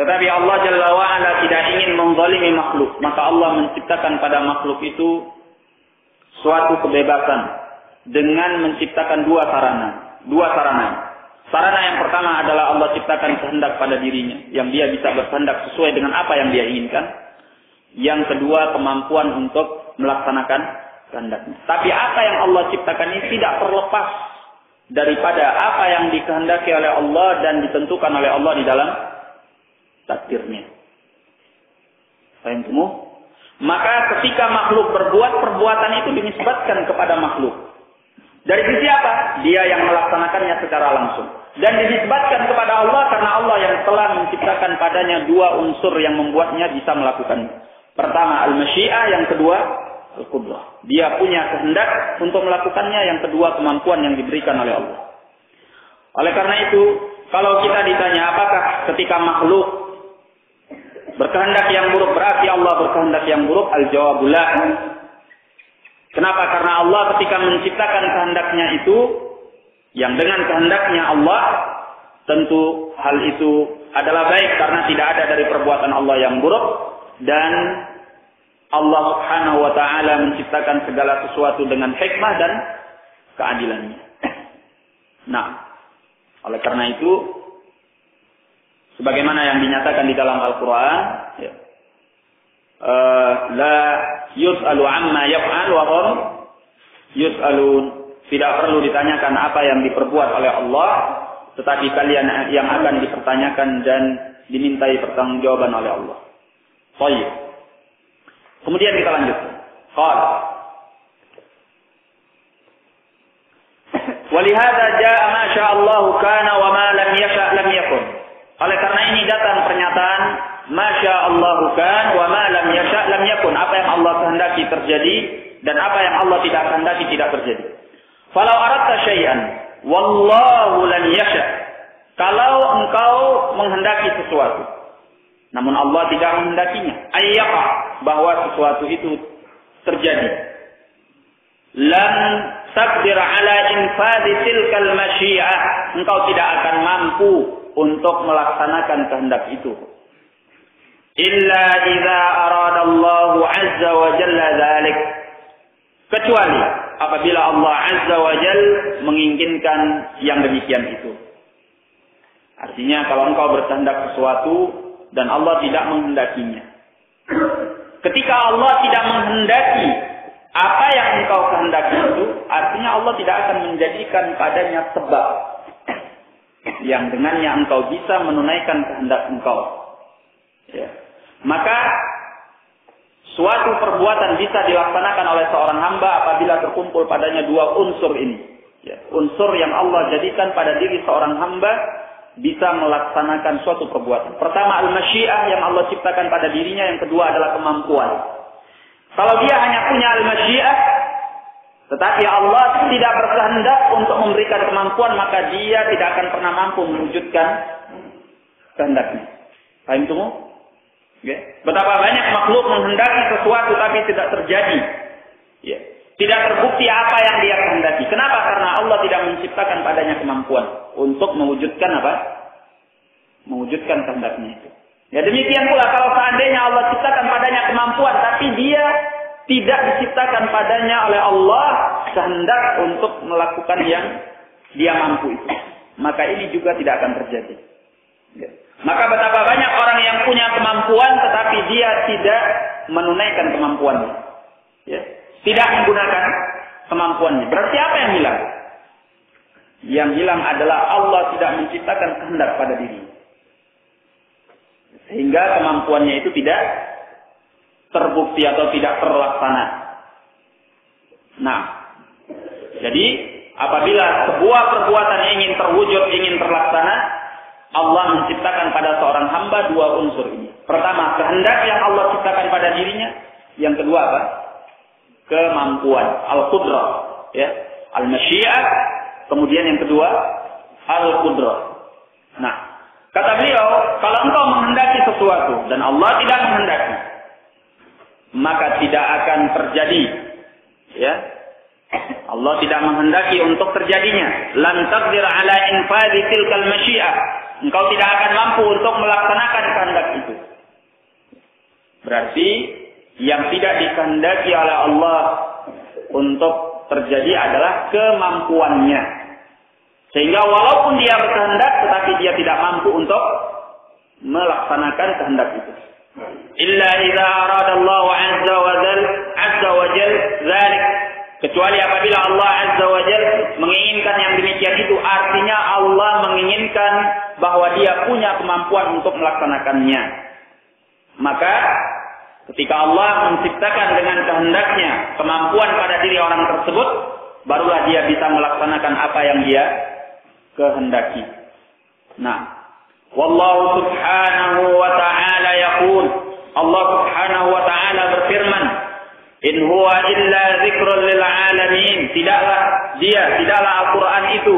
tetapi Allah Jalla wa Ala tidak ingin menzalimi makhluk, maka Allah menciptakan pada makhluk itu suatu kebebasan dengan menciptakan dua sarana. Sarana yang pertama adalah Allah ciptakan kehendak pada dirinya, yang dia bisa berkehendak sesuai dengan apa yang dia inginkan. Yang kedua, kemampuan untuk melaksanakan kehendaknya. Tapi apa yang Allah ciptakan ini tidak terlepas daripada apa yang dikehendaki oleh Allah dan ditentukan oleh Allah di dalam takdirnya. Paham kamu? Maka ketika makhluk berbuat, perbuatan itu dinisbatkan kepada makhluk. Dari sisi apa? Dia yang melaksanakannya secara langsung. Dan dinisbatkan kepada Allah karena Allah yang telah menciptakan padanya dua unsur yang membuatnya bisa melakukannya. Pertama, al-masyiah. Yang kedua, al-qudrah. Dia punya kehendak untuk melakukannya. Yang kedua, kemampuan yang diberikan oleh Allah. Oleh karena itu, kalau kita ditanya apakah ketika makhluk berkehendak yang buruk berarti Allah berkehendak yang buruk, al-jawabul la. Kenapa? Karena Allah ketika menciptakan kehendaknya itu, yang dengan kehendaknya Allah, tentu hal itu adalah baik karena tidak ada dari perbuatan Allah yang buruk. Dan Allah Subhanahu wa ta'ala menciptakan segala sesuatu dengan hikmah dan keadilannya. Nah, oleh karena itu, sebagaimana yang dinyatakan di dalam Al-Quran, ya, la yus'alu amma yaf'al wa hum yus'alun. Tidak perlu ditanyakan apa yang diperbuat oleh Allah, tetapi kalian yang akan dipertanyakan dan dimintai pertanggungjawaban oleh Allah. Baik. Kemudian kita lanjutkan. Qala Walihada jaa ma syaa Allah kana wa ma lam yasha lam yakun. Oleh karena ini datang pernyataan ma syaa Allah kan wa ma lam yasha lam yakun. Apa yang Allah kehendaki terjadi dan apa yang Allah tidak kehendaki tidak terjadi. Falau aradta syai'an wallahu lam yasha. Kalau engkau menghendaki sesuatu namun Allah tidak menghendakinya, ayyaqa, bahwa sesuatu itu terjadi, lam taqdir ala infadhi tilkal masyiah, engkau tidak akan mampu untuk melaksanakan kehendak itu. Illa idza aradallahu azza wa jalla dzalik, kecuali apabila Allah azza wa jalla menginginkan yang demikian itu. Artinya kalau engkau berkehendak sesuatu dan Allah tidak menghendakinya. Ketika Allah tidak menghendaki apa yang engkau kehendaki itu, artinya Allah tidak akan menjadikan padanya sebab yang dengannya engkau bisa menunaikan kehendak engkau. Ya. Maka suatu perbuatan bisa dilaksanakan oleh seorang hamba apabila terkumpul padanya dua unsur ini. Ya. Unsur yang Allah jadikan pada diri seorang hamba bisa melaksanakan suatu perbuatan. Pertama, al-masyiah yang Allah ciptakan pada dirinya. Yang kedua adalah kemampuan. Kalau dia hanya punya al-masyiah, tetapi Allah tidak berkehendak untuk memberikan kemampuan, maka dia tidak akan pernah mampu mewujudkan kehendaknya. Paham itu? Ya. Betapa banyak makhluk menghendaki sesuatu tapi tidak terjadi. Ya. Tidak terbukti apa yang dia kehendaki. Kenapa? Karena Allah tidak menciptakan padanya kemampuan untuk mewujudkan apa? Mewujudkan kehendaknya itu. Ya demikian pula kalau seandainya Allah ciptakan padanya kemampuan, tapi dia tidak diciptakan padanya oleh Allah kehendak untuk melakukan yang dia mampu itu, maka ini juga tidak akan terjadi. Ya. Maka betapa banyak orang yang punya kemampuan tetapi dia tidak menunaikan kemampuannya. Ya. Tidak menggunakan kemampuannya. Berarti apa yang hilang? Yang hilang adalah Allah tidak menciptakan kehendak pada diri. Sehingga kemampuannya itu tidak terbukti atau tidak terlaksana. Nah, jadi apabila sebuah perbuatan ingin terwujud, ingin terlaksana, Allah menciptakan pada seorang hamba dua unsur ini. Pertama, kehendak yang Allah ciptakan pada dirinya. Yang kedua apa? Kemampuan, al-qudrah, ya, al-masyiah, kemudian yang kedua al-qudrah. Nah, kata beliau, kalau engkau menghendaki sesuatu dan Allah tidak menghendaki, maka tidak akan terjadi, ya. Allah tidak menghendaki untuk terjadinya. Lan taqdir ala infadhi tilkal masyiah. Engkau tidak akan mampu untuk melaksanakan kehendak itu. Berarti yang tidak dikehendaki oleh Allah untuk terjadi adalah kemampuannya. Sehingga walaupun dia berkehendak, tetapi dia tidak mampu untuk melaksanakan kehendak itu. Illa idza aradallahu azza wa jal dzalik. Kecuali apabila Allah azza wa jal menginginkan yang demikian itu, artinya Allah menginginkan bahwa dia punya kemampuan untuk melaksanakannya. Maka ketika Allah menciptakan dengan kehendaknya kemampuan pada diri orang tersebut, barulah dia bisa melaksanakan apa yang dia kehendaki. Nah, wallahu subhanahu wa ta'ala yaqul, Allah subhanahu wa ta'ala berfirman, in huwa illa dzikrun lil alamin, tidaklah Al-Qur'an itu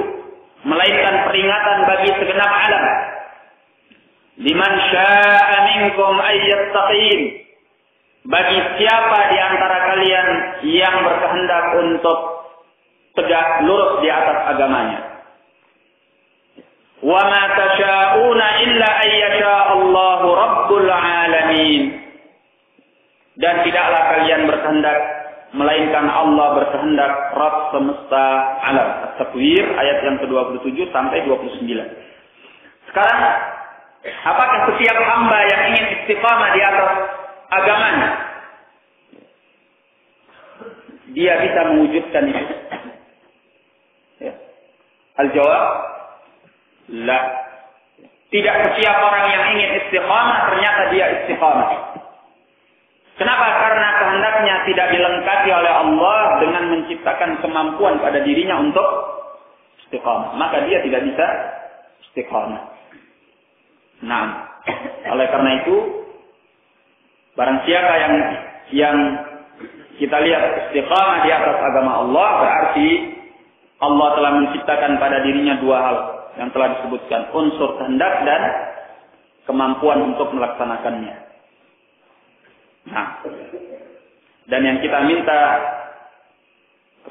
melainkan peringatan bagi segenap alam. Liman syaa'a minkum ayyattaqin, bagi siapa di antara kalian yang berkehendak untuk tegak lurus di atas agamanya. Wa ma tasyauna illa ayyasha Allahu rabbul alamin. Dan tidaklah kalian berkehendak melainkan Allah berkehendak, Rabb semesta alam. At-Takwir ayat yang ke-27 sampai 29. Sekarang, apakah setiap hamba yang ingin istiqamah di atas agamanya dia bisa mewujudkan itu? Ya. Al-jawab, la. Tidak setiap orang yang ingin istiqamah ternyata dia istiqamah. Kenapa? Karena kehendaknya tidak dilengkapi oleh Allah dengan menciptakan kemampuan pada dirinya untuk istiqamah. Maka dia tidak bisa istiqamah. Nah, oleh karena itu, barang siapa yang kita lihat istiqamah di atas agama Allah, berarti Allah telah menciptakan pada dirinya dua hal yang telah disebutkan, unsur kehendak dan kemampuan untuk melaksanakannya. Nah, dan yang kita minta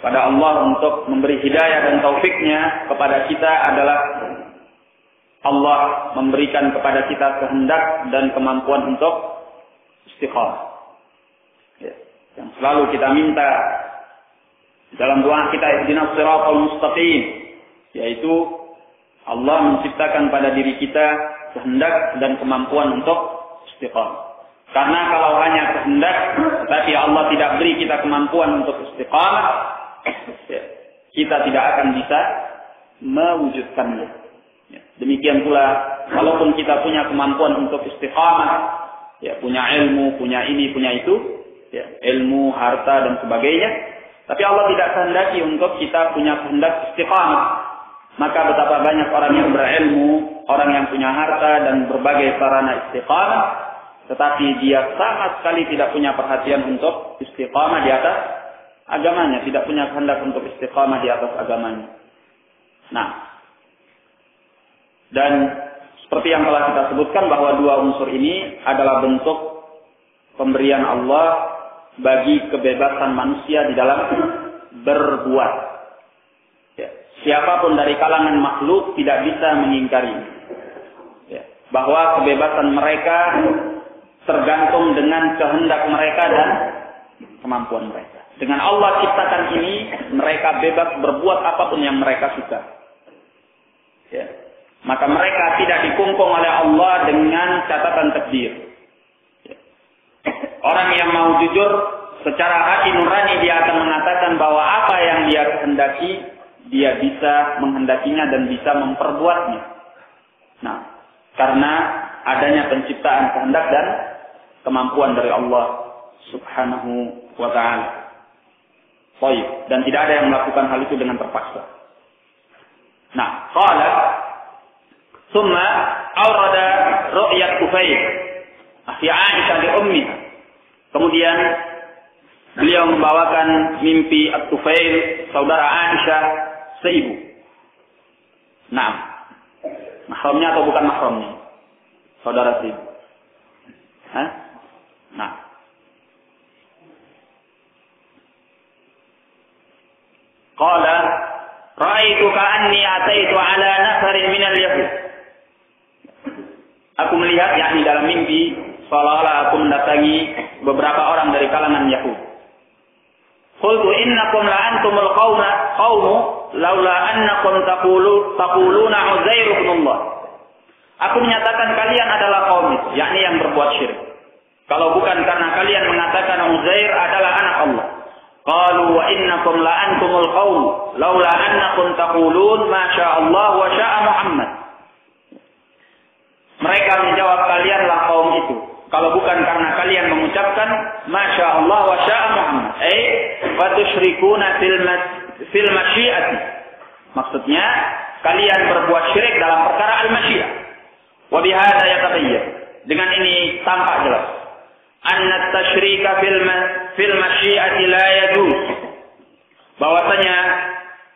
kepada Allah untuk memberi hidayah dan taufiknya kepada kita adalah Allah memberikan kepada kita kehendak dan kemampuan untuk istiqamah. Ya, yang selalu kita minta dalam doa kita, ihdinas siratal mustaqim, yaitu Allah menciptakan pada diri kita kehendak dan kemampuan untuk istiqamah. Karena kalau hanya kehendak, tapi Allah tidak beri kita kemampuan untuk istiqamah, kita tidak akan bisa mewujudkannya. Demikian pula, walaupun kita punya kemampuan untuk istiqamah, ya, punya ilmu, punya ini, punya itu, ya, ilmu, harta, dan sebagainya, tapi Allah tidak kehendaki untuk kita punya kehendak istiqamah. Maka betapa banyak orang yang berilmu, orang yang punya harta, dan berbagai sarana istiqamah, tetapi dia sama sekali tidak punya perhatian untuk istiqamah di atas agamanya, tidak punya kehendak untuk istiqamah di atas agamanya. Nah, dan seperti yang telah kita sebutkan bahwa dua unsur ini adalah bentuk pemberian Allah bagi kebebasan manusia di dalam berbuat. Ya, siapapun dari kalangan makhluk tidak bisa mengingkari, ya, bahwa kebebasan mereka tergantung dengan kehendak mereka dan kemampuan mereka. Dengan Allah ciptakan ini, mereka bebas berbuat apapun yang mereka suka. Ya. Maka mereka tidak dikungkung oleh Allah dengan catatan takdir. Ya. Orang yang mau jujur, secara hati nurani dia akan mengatakan bahwa apa yang dia kehendaki, dia bisa menghendakinya dan bisa memperbuatnya. Nah, karena adanya penciptaan kehendak dan kemampuan dari Allah Subhanahu wa ta'ala. Baik, dan tidak ada yang melakukan hal itu dengan terpaksa. Nah, qala thumma awrada ru'yat Tufail fi Aisyah li ummiha. Kemudian beliau membawakan mimpi At-Tufail, saudara Aisyah seibu. Nah, mahramnya atau bukan mahramnya? Saudara seibu. Hah? Nah, qala ra'aitu ka'anni ataitu ala nafarin minal yahud. Aku melihat, yakni dalam mimpi, seolah-olah aku mendatangi beberapa orang dari kalangan Yahud. Qultu innakum la antumul qaumu laula annakum taquluna Uzair ibn Allah. Aku menyatakan kalian adalah kaum itu, yakni yang berbuat syirik. Kalau bukan karena kalian mengatakan Uzair adalah anak Allah. Qalu wa innakum la antumul qaum laula annakum taqulun ma syaa Allah wa syaa Muhammad. Mereka menjawab, kalianlah kaum itu, kalau bukan karena kalian mengucapkan ma syaa Allah wa syaa Muhammad. Fa tusyrikuna fil masyiati. Maksudnya kalian berbuat syirik dalam perkara al-masyiah. Wa bihadza yatabayyan. Dengan ini tampak jelas anna tasyrika fil masyiati la yajuz. Bahwasanya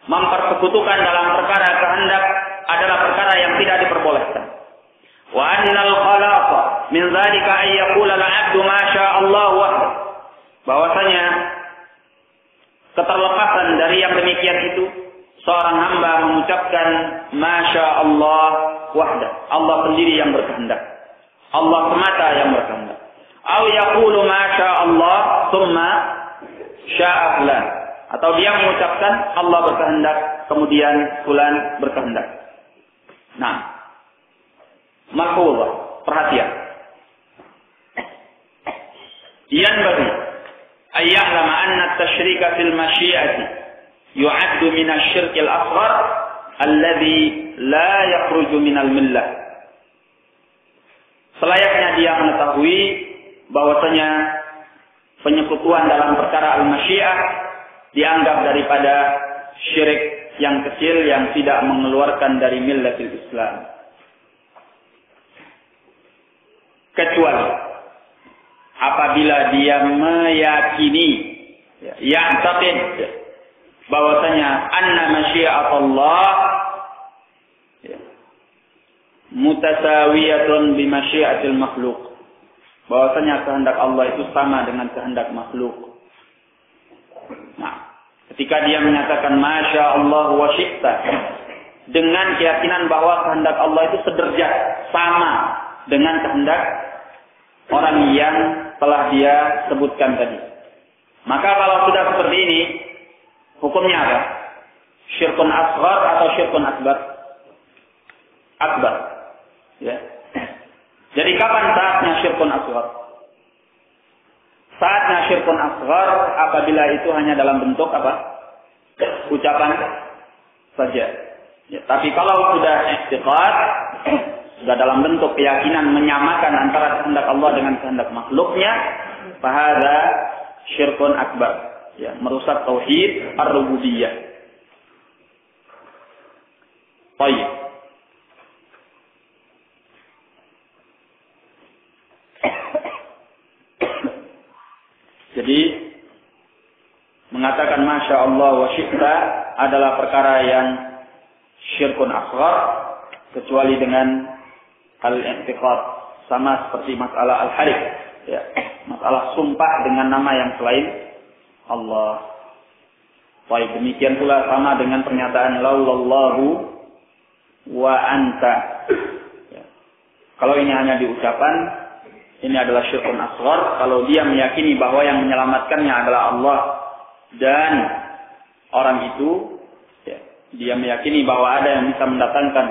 mempersekutukan dalam perkara kehendak adalah perkara yang tidak diperbolehkan. Wa annal khalaqa min dzalika ay yaqula al-'abdu ma syaa Allah wahdahu. Bahwasanya keterlepasan dari yang demikian itu, seorang hamba mengucapkan ma syaa Allah wahdahu, Allah sendiri yang berkehendak, Allah semata yang berkehendak. Au yaqulu ma syaa Allah tsumma syaa fulan, atau dia mengucapkan Allah berkehendak kemudian fulan berkehendak. Nah, mahfuzah, perhatian. Yang bagi ayya'lama anna at-tasyrika fil masyiati yu'addu min asy-syirkil asghar alladhi la yakhruju minal millah. selayaknya dia mengetahui bahwasanya penyekutuan dalam perkara al-masyiah dianggap daripada syirik yang kecil yang tidak mengeluarkan dari millatil Islam. Kecuali apabila dia meyakini, ya'taqid bahwasanya anna masyiatullah mutasawiyatun bi masyiatil makhluk. Bahwasanya kehendak Allah itu sama dengan kehendak makhluk. Nah, ketika dia menyatakan masya Allah wa syi'ta, dengan keyakinan bahwa kehendak Allah itu sederajat, sama dengan kehendak orang yang telah dia sebutkan tadi. Maka kalau sudah seperti ini, hukumnya apa? Syirkun asghar atau syirkun akbar? Akbar. Ya. Jadi kapan saatnya syirkun asghar? Saatnya syirkun asghar apabila itu hanya dalam bentuk apa? Ucapan saja. Ya, tapi kalau sudah i'tiqad, sudah dalam bentuk keyakinan menyamakan antara kehendak Allah dengan kehendak makhluknya, fahadza syirkun akbar. Ya, merusak tauhid ar-rububiyah. Baik. Jadi mengatakan masya Allah wa syi'ta adalah perkara yang syirkun asghar kecuali dengan al-i'tiqad, sama seperti masalah al-halif, ya, masalah sumpah dengan nama yang selain Allah. Baik, demikian pula sama dengan pernyataan laulallahu wa anta. Ya. Kalau ini hanya di ucapan, ini adalah syirkun asghar. Kalau dia meyakini bahwa yang menyelamatkannya adalah Allah dan orang itu, ya, dia meyakini bahwa ada yang bisa mendatangkan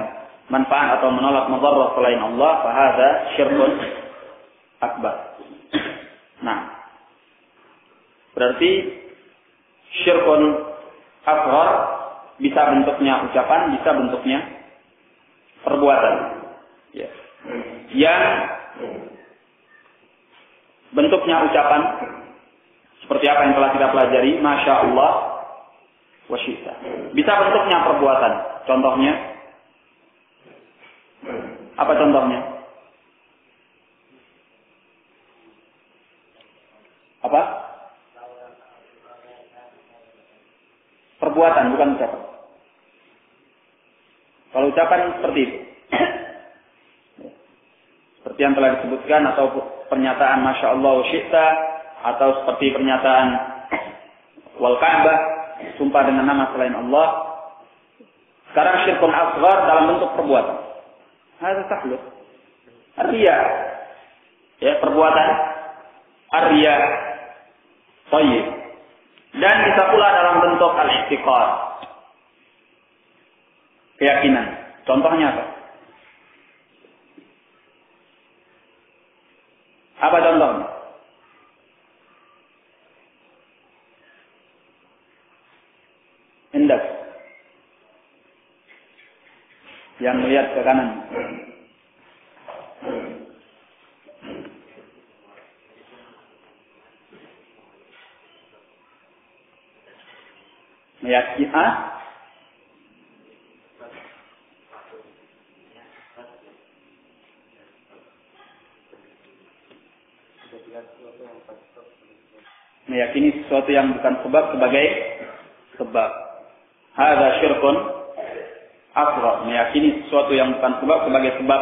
manfaat atau menolak mudarat selain Allah, fahadza syirkun akbar. Nah, berarti syirkun asghar bisa bentuknya ucapan, bisa bentuknya perbuatan. Ya. Yang bentuknya ucapan seperti apa yang telah kita pelajari, masya Allah wa syi'ta. Bisa bentuknya perbuatan. Contohnya apa contohnya? Apa? Perbuatan, bukan ucapan. Kalau ucapan seperti itu. Seperti yang telah disebutkan, atau pernyataan masya Allah wa syi'ta, atau seperti pernyataan wal Ka'bah, sumpah dengan nama selain Allah. Sekarang syirkun asghar dalam bentuk perbuatan. Hadza tahlul. Ar-riya. Ya, perbuatan ar-riya. Baik. Dan bisa pula dalam bentuk al-i'tiqad. Keyakinan. Contohnya apa? Apa contohnya? Hendak. Yang melihat ke kanan. Meyakini meyakini sesuatu yang bukan sebab sebagai sebab. Hadza syirkun asghar. Meyakini sesuatu yang bukan sebab sebagai sebab.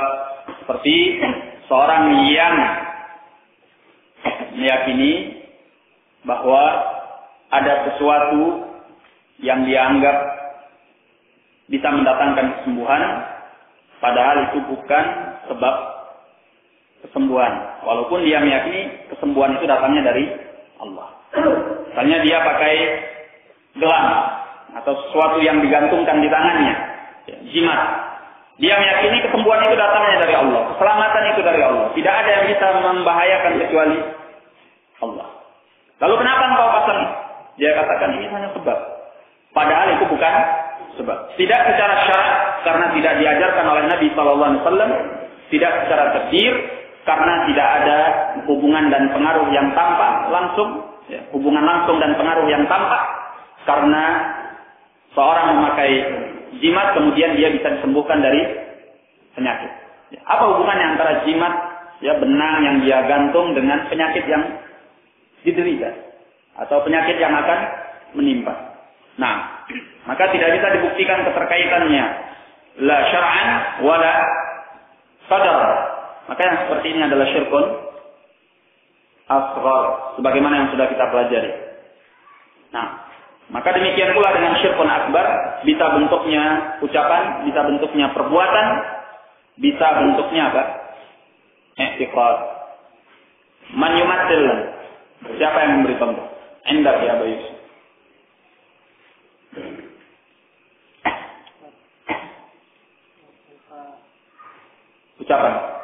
Seperti seorang yang meyakini bahwa ada sesuatu yang dianggap bisa mendatangkan kesembuhan, padahal itu bukan sebab kesembuhan. Walaupun dia meyakini kesembuhan itu datangnya dari Allah. Misalnya dia pakai gelang atau sesuatu yang digantungkan di tangannya, jimat. Dia meyakini kesembuhan itu datangnya dari Allah, keselamatan itu dari Allah. Tidak ada yang bisa membahayakan kecuali Allah. Lalu kenapa engkau pasang? Dia katakan ini hanya sebab. Padahal itu bukan sebab. Tidak secara syarat, karena tidak diajarkan oleh Nabi SAW. Tidak secara takdir, karena tidak ada hubungan dan pengaruh yang tampak langsung, ya, hubungan langsung dan pengaruh yang tampak, karena seorang memakai jimat kemudian dia bisa disembuhkan dari penyakit. Ya, apa hubungannya antara jimat, ya, benang yang dia gantung dengan penyakit yang diderita atau penyakit yang akan menimpa? Nah, maka tidak bisa dibuktikan keterkaitannya la syar'an wala qadar. Maka yang seperti ini adalah syirkun asghar, sebagaimana yang sudah kita pelajari. Nah, maka demikian pula dengan syirkun akbar, bisa bentuknya ucapan, bisa bentuknya perbuatan, bisa bentuknya apa? I'tiqad. Man yumatsil. Siapa yang memberi contoh? Indak ya Abu Yusuf. Ucapan.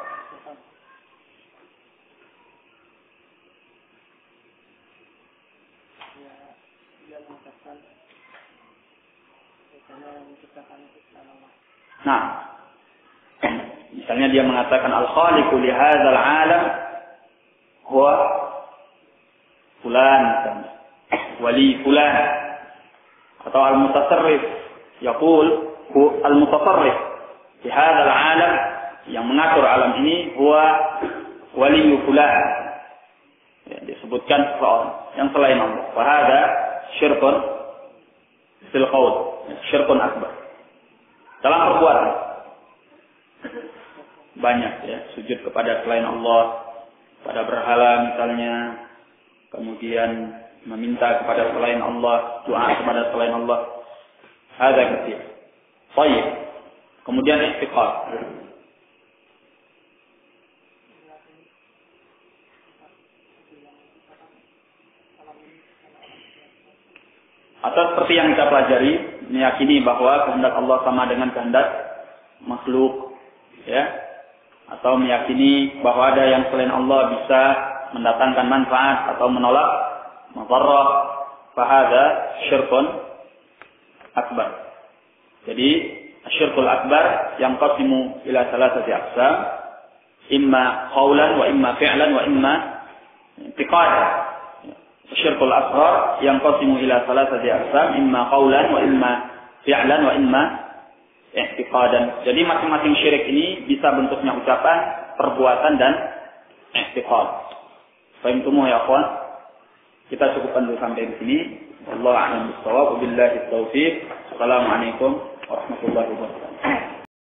Nah, misalnya dia mengatakan al-khaliqu li hadzal 'alam huwa fulan, wali fulan, atau al-mutasarrif yaqul al-mutasarrif di hadzal 'alam, yang mengatur alam ini huwa wali fulan. Ya, disebutkan seseorang yang selain Allah. Wa hadza syirkun fil qaul, syirkun akbar. Dalam perbuatan banyak, ya, sujud kepada selain Allah, pada berhala misalnya, kemudian meminta kepada selain Allah, doa kepada selain Allah, hadza katsir. Baik. Kemudian i'tiqad. Atau seperti yang kita pelajari, meyakini bahwa kehendak Allah sama dengan kehendak makhluk, ya, atau meyakini bahwa ada yang selain Allah bisa mendatangkan manfaat atau menolak madarrah, fahadha syirkun akbar. Jadi syirkul akbar yang qasimu ila salasati aqsam, imma qaulan wa imma fi'lan wa imma i'tiqadan. Syirkul asghar yang qasimu ila salasati aqsam, imma qaulan wa imma fi'lan wa imma i'tiqadan. Jadi masing-masing syirik ini bisa bentuknya ucapan, perbuatan dan i'tiqad. Fahimtumu ya akhwan? Kita cukupkan dulu sampai di sini. Wallahu a'lam bishawab. Wabillahi taufiq. Assalamualaikum warahmatullahi wabarakatuh.